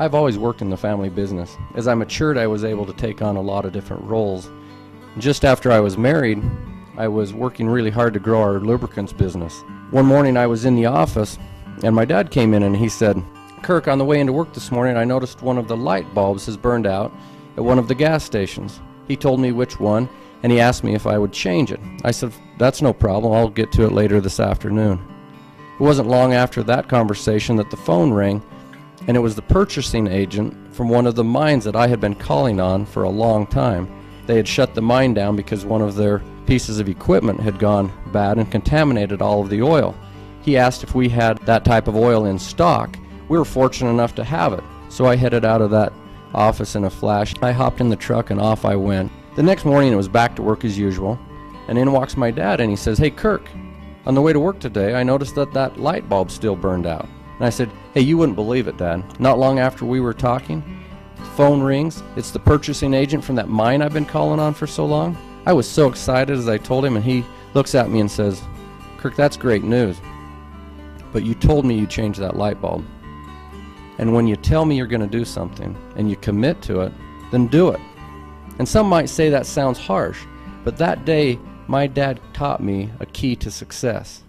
I've always worked in the family business. As I matured, I was able to take on a lot of different roles. Just after I was married, I was working really hard to grow our lubricants business. One morning I was in the office, and my dad came in and he said, "Kirk, on the way into work this morning, I noticed one of the light bulbs has burned out at one of the gas stations." He told me which one, and he asked me if I would change it. I said, "That's no problem, I'll get to it later this afternoon." It wasn't long after that conversation that the phone rang, and it was the purchasing agent from one of the mines that I had been calling on for a long time. They had shut the mine down because one of their pieces of equipment had gone bad and contaminated all of the oil. He asked if we had that type of oil in stock. We were fortunate enough to have it, so I headed out of that office in a flash. I hopped in the truck and off I went. The next morning it was back to work as usual, and in walks my dad and he says, "Hey Kirk, on the way to work today I noticed that light bulb still burned out." And I said, "Hey, you wouldn't believe it, Dad. Not long after we were talking, the phone rings. It's the purchasing agent from that mine I've been calling on for so long." I was so excited as I told him, and he looks at me and says, "Kirk, that's great news, but you told me you changed that light bulb. And when you tell me you're going to do something and you commit to it, then do it." And some might say that sounds harsh, but that day my dad taught me a key to success.